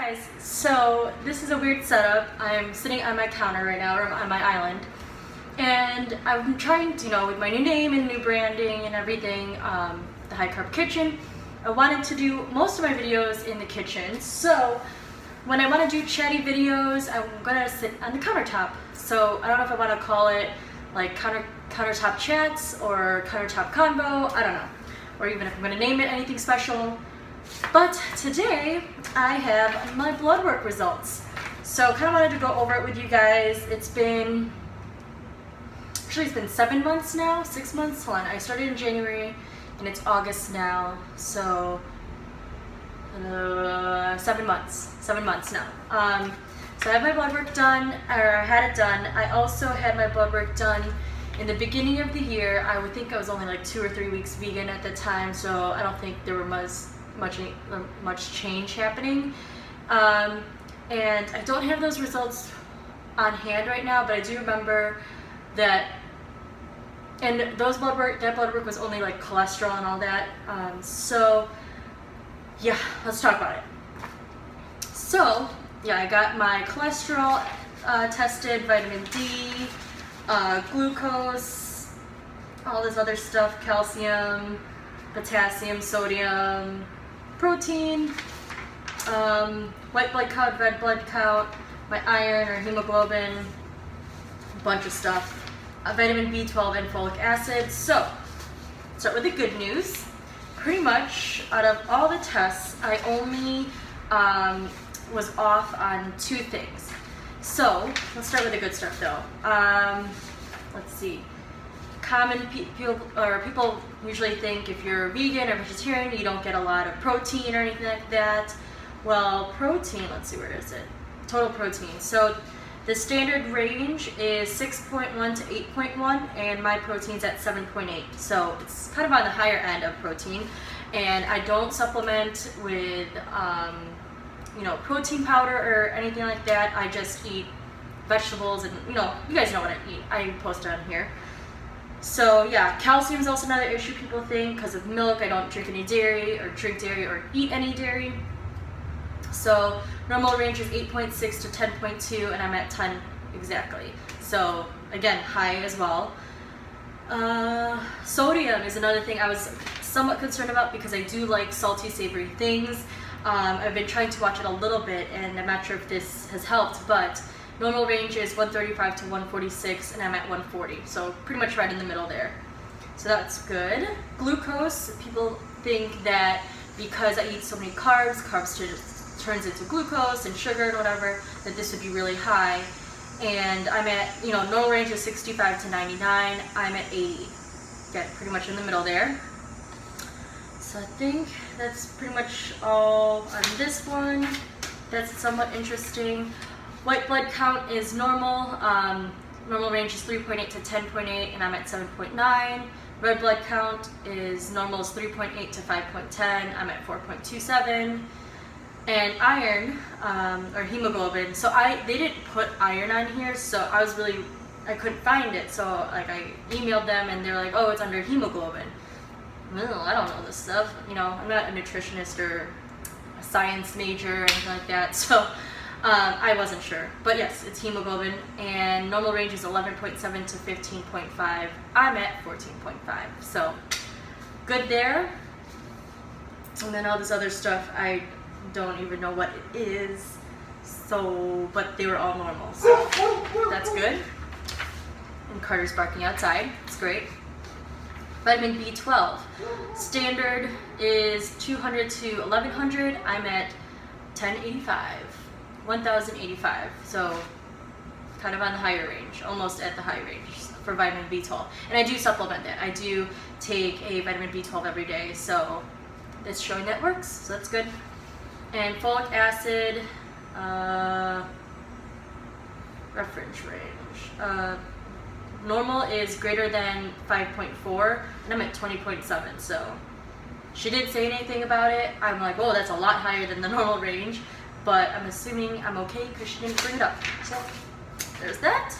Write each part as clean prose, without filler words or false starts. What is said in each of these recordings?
guys, so this is a weird setup. I'm sitting on my counter right now, or on my island, and I'm trying to, with my new name and new branding and everything, the High Carb Kitchen, I wanted to do most of my videos in the kitchen. So when I want to do chatty videos, I'm gonna sit on the countertop. So I don't know if I want to call it like countertop chats or countertop convo, I don't know, or even if I'm gonna name it anything special. But today I have my blood work results. So kind of wanted to go over it with you guys. It's been 7 months now, 6 months. Hold on, I started in January and it's August now. So 7 months now. So I have my blood work done, or I had it done. I also had my blood work done in the beginning of the year. I would think I was only like 2 or 3 weeks vegan at the time, so I don't think there were much change happening. And I don't have those results on hand right now, but I do remember that, and that blood work was only like cholesterol and all that. So yeah, let's talk about it. So yeah, I got my cholesterol tested, vitamin D, glucose, all this other stuff, calcium, potassium, sodium, protein, white blood count, red blood count, my iron or hemoglobin, a bunch of stuff, vitamin B12 and folic acid. So, start with the good news. Pretty much out of all the tests, I only was off on 2 things. So, let's start with the good stuff though. Let's see. Common people usually think if you're vegan or vegetarian, you don't get a lot of protein or anything like that. Well, protein, let's see, where is it? Total protein. So the standard range is 6.1 to 8.1, and my protein's at 7.8. So it's kind of on the higher end of protein. And I don't supplement with, protein powder or anything like that. I just eat vegetables, and you guys know what I eat. I post it on here. So yeah, calcium is also another issue people think because of milk. I don't drink any dairy or eat any dairy. So normal range is 8.6 to 10.2, and I'm at 10 exactly. So again, high as well. Sodium is another thing I was somewhat concerned about because I do like salty, savory things. I've been trying to watch it a little bit, and I'm not sure if this has helped, but normal range is 135 to 146, and I'm at 140, so pretty much right in the middle there. So that's good. Glucose, people think that because I eat so many carbs turns into glucose and sugar and whatever, that this would be really high. And I'm at, normal range is 65 to 99, I'm at 80. Get pretty much in the middle there. So I think that's pretty much all on this one. That's somewhat interesting. White blood count is normal. Normal range is 3.8 to 10.8, and I'm at 7.9. Red blood count is normal is 3.8 to 5.10. I'm at 4.27. And iron, or hemoglobin. So they didn't put iron on here, so I couldn't find it. So like I emailed them, and they're like, "Oh, it's under hemoglobin." Well, I don't know this stuff. I'm not a nutritionist or a science major or anything like that, so. I wasn't sure, but yes, it's hemoglobin, and normal range is 11.7 to 15.5. I'm at 14.5, so good there. And then all this other stuff, I don't even know what it is, so, but they were all normal, so that's good. And Carter's barking outside, it's great. Vitamin B12, standard is 200 to 1100, I'm at 1085, so kind of on the higher range, almost at the high range for vitamin B12. And I do supplement that. I do take a vitamin B12 every day, so it's showing that works, so that's good. And folic acid, reference range. Normal is greater than 5.4, and I'm at 20.7, so she didn't say anything about it. I'm like, oh, that's a lot higher than the normal range. But I'm assuming I'm okay because she didn't bring it up. So there's that.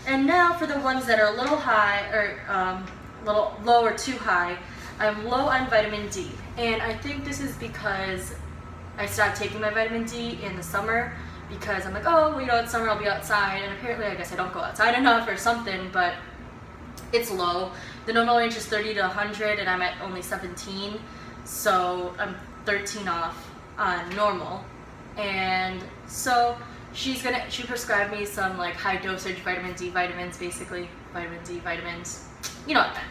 And now for the ones that are a little high, or a little low or too high, I'm low on vitamin D. And I think this is because I stopped taking my vitamin D in the summer because I'm like, oh, you know, it's summer, I'll be outside, and apparently I guess I don't go outside enough or something, but it's low. The normal range is 30 to 100, and I'm at only 17, so I'm 13 off on normal. And so she prescribed me some like high dosage vitamin D vitamins, basically vitamin D vitamins, you know what I meant.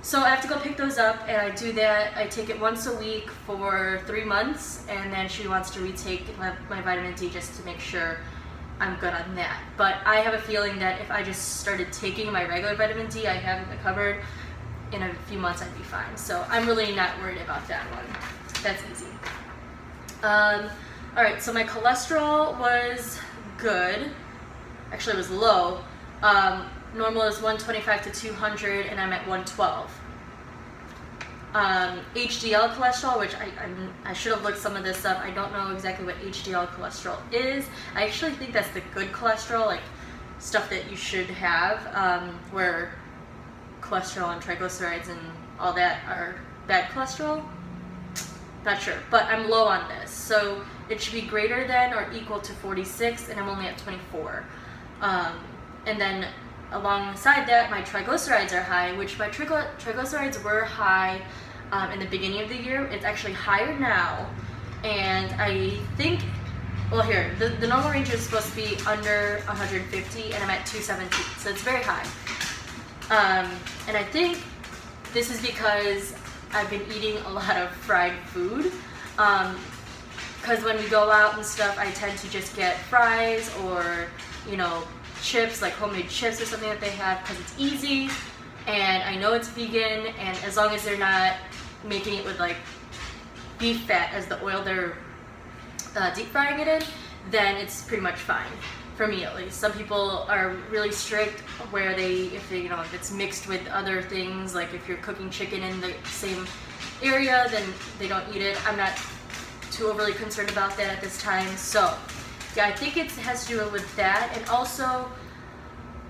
So I have to go pick those up, and I do that. I take it once a week for 3 months, and then she wants to retake my vitamin D just to make sure I'm good on that. But I have a feeling that if I just started taking my regular vitamin D I have in the cupboard, in a few months I'd be fine. So I'm really not worried about that one. That's easy. Alright, so my cholesterol was good. Actually, it was low. Normal is 125 to 200, and I'm at 112. HDL cholesterol, which I should have looked some of this up. I don't know exactly what HDL cholesterol is. I actually think that's the good cholesterol, like stuff that you should have, where cholesterol and triglycerides and all that are bad cholesterol. Not sure, but I'm low on this. So it should be greater than or equal to 46, and I'm only at 24. And then alongside that, my triglycerides are high, which my triglycerides were high in the beginning of the year. It's actually higher now, and I think, well, here, the normal range is supposed to be under 150, and I'm at 217, so it's very high. And I think this is because I've been eating a lot of fried food, because when we go out and stuff, I tend to just get fries or, you know, chips, like homemade chips or something that they have, because it's easy and I know it's vegan, and as long as they're not making it with like beef fat as the oil they're deep frying it in, then it's pretty much fine, for me at least. Some people are really strict where if it's mixed with other things, like if you're cooking chicken in the same area, then they don't eat it. I'm not too overly concerned about that at this time. So yeah, I think it has to do with that. And also,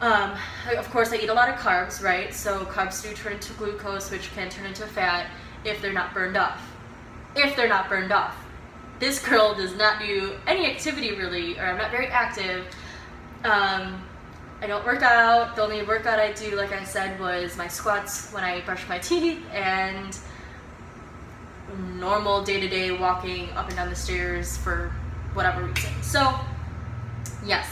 of course, I eat a lot of carbs, right? So carbs do turn into glucose, which can turn into fat if they're not burned off. This girl does not do any activity really, or I'm not very active. I don't work out. The only workout I do, like I said, was my squats when I brush my teeth, and normal day-to-day walking up and down the stairs for whatever reason. So yes,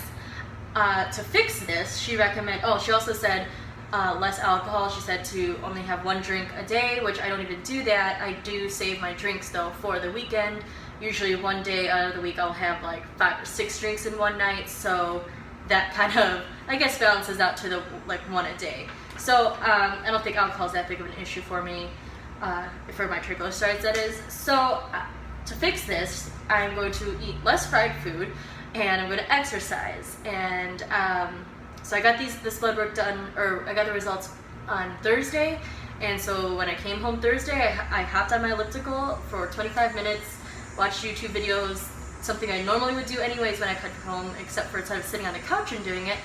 to fix this, she also said less alcohol. She said to only have 1 drink a day, which I don't even do that. I do save my drinks though for the weekend. Usually one day out of the week I'll have like 5 or 6 drinks in one night, so that kind of, I guess, balances out to the like 1 a day. So I don't think alcohol is that big of an issue for me, for my triglycerides, that is. So to fix this, I'm going to eat less fried food, and I'm going to exercise. And so I got this blood work done, or I got the results on Thursday, and so when I came home Thursday, I hopped on my elliptical for 25 minutes, watched YouTube videos, something I normally would do anyways when I come home, except for instead of sitting on the couch and doing it,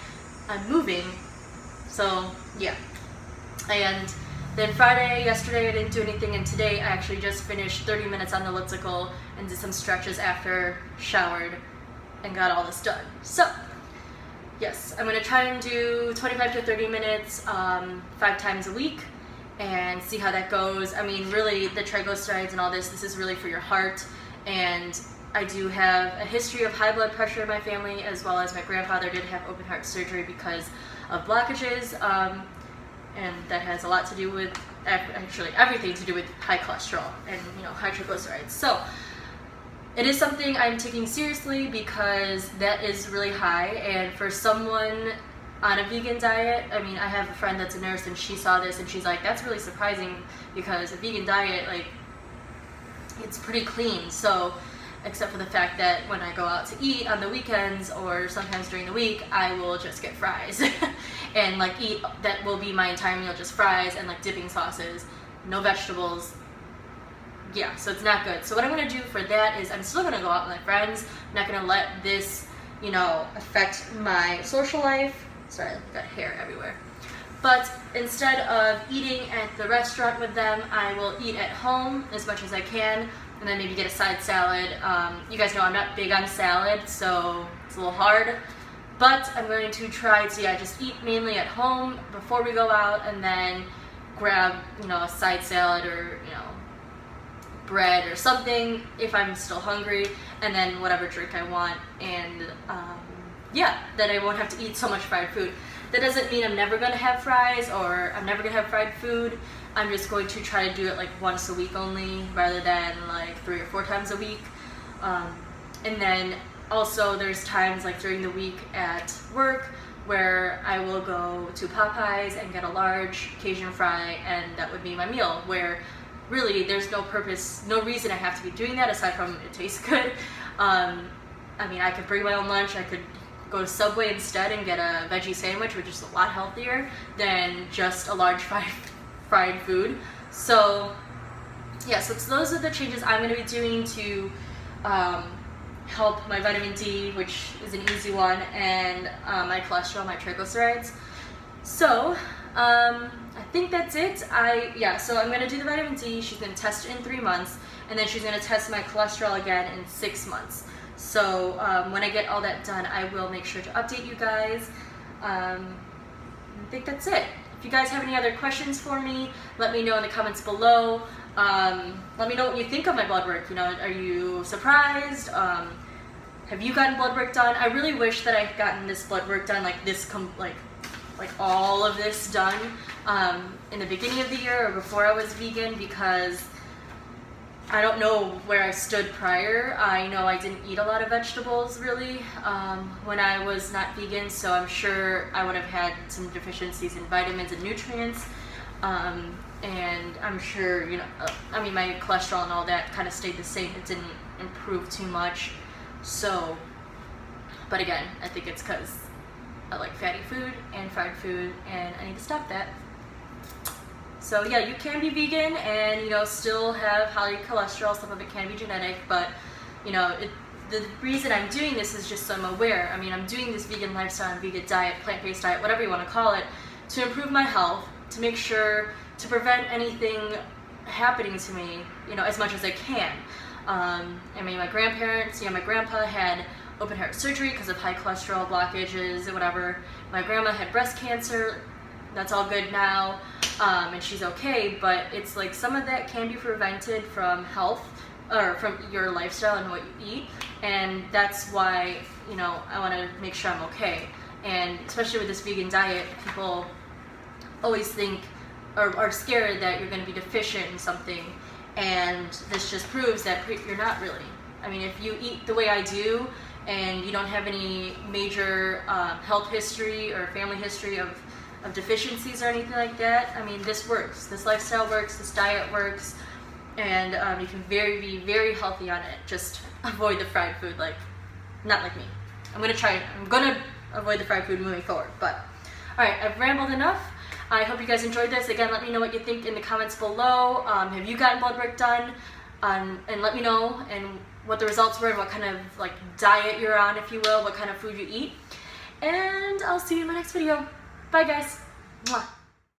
I'm moving. So yeah. And then yesterday I didn't do anything, and today I actually just finished 30 minutes on the elliptical and did some stretches after showered and got all this done. So yes, I'm going to try and do 25 to 30 minutes 5 times a week and see how that goes. I mean, really, the triglycerides and all this is really for your heart, and I do have a history of high blood pressure in my family, as well as my grandfather did have open heart surgery because of blockages, and that has a lot to do with, actually everything to do with high cholesterol and high triglycerides. So it is something I'm taking seriously because that is really high, and for someone on a vegan diet, I mean, I have a friend that's a nurse, and she saw this and she's like, that's really surprising because a vegan diet, like, it's pretty clean. So except for the fact that when I go out to eat on the weekends or sometimes during the week, I will just get fries and like that will be my entire meal, just fries and like dipping sauces, no vegetables. Yeah, so it's not good. So what I'm going to do for that is I'm still going to go out with my friends. I'm not going to let this, affect my social life. Sorry, I've got hair everywhere. But instead of eating at the restaurant with them, I will eat at home as much as I can. and then maybe get a side salad. You guys know I'm not big on salad, so it's a little hard. But I'm going to try to, just eat mainly at home before we go out, and then grab, a side salad or, bread or something if I'm still hungry, and then whatever drink I want, and then I won't have to eat so much fried food. That doesn't mean I'm never going to have fries or I'm never going to have fried food. I'm just going to try to do it like once a week only, rather than like 3 or 4 times a week. And then also there's times like during the week at work where I will go to Popeyes and get a large Cajun fry, and that would be my meal, where really there's no reason I have to be doing that aside from it tastes good. I mean, I could bring my own lunch, I could go to Subway instead and get a veggie sandwich, which is a lot healthier than just a large fried food. So so those are the changes I'm going to be doing to help my vitamin D, which is an easy one, and my cholesterol, my triglycerides. So I think that's it. So I'm going to do the vitamin D. She's going to test it in 3 months, and then she's going to test my cholesterol again in 6 months. So when I get all that done, I will make sure to update you guys. I think that's it. If you guys have any other questions for me, let me know in the comments below. Let me know what you think of my blood work. Are you surprised? Have you gotten blood work done? I really wish that I had gotten this blood work done, like this, like all of this done in the beginning of the year or before I was vegan, because I don't know where I stood prior. I know I didn't eat a lot of vegetables really when I was not vegan, so I'm sure I would have had some deficiencies in vitamins and nutrients. And I'm sure, my cholesterol and all that kind of stayed the same. It didn't improve too much. So, but again, I think it's because I like fatty food and fried food, and I need to stop that. So yeah, you can be vegan and still have high cholesterol. Some of it can be genetic, but the reason I'm doing this is just so I'm aware. I mean, I'm doing this vegan lifestyle and vegan diet, plant-based diet, whatever you want to call it, to improve my health, to make sure to prevent anything happening to me, as much as I can. My grandparents, my grandpa had open heart surgery because of high cholesterol blockages and whatever. My grandma had breast cancer. That's all good now, and she's okay, but it's like some of that can be prevented from health, or from your lifestyle and what you eat, and that's why, I want to make sure I'm okay. And especially with this vegan diet, people always think, or are scared that you're going to be deficient in something, and this just proves that you're not really. I mean, if you eat the way I do, and you don't have any major health history or family history of deficiencies or anything like that, I mean, this works. This lifestyle works, this diet works, and you can be very healthy on it. Just avoid the fried food, not like me. I'm gonna avoid the fried food moving forward, but alright, I've rambled enough. I hope you guys enjoyed this. Again, let me know what you think in the comments below. Have you gotten blood work done? And let me know and what the results were and what kind of diet you're on, if you will, what kind of food you eat. And I'll see you in my next video. Bye guys. Mwah.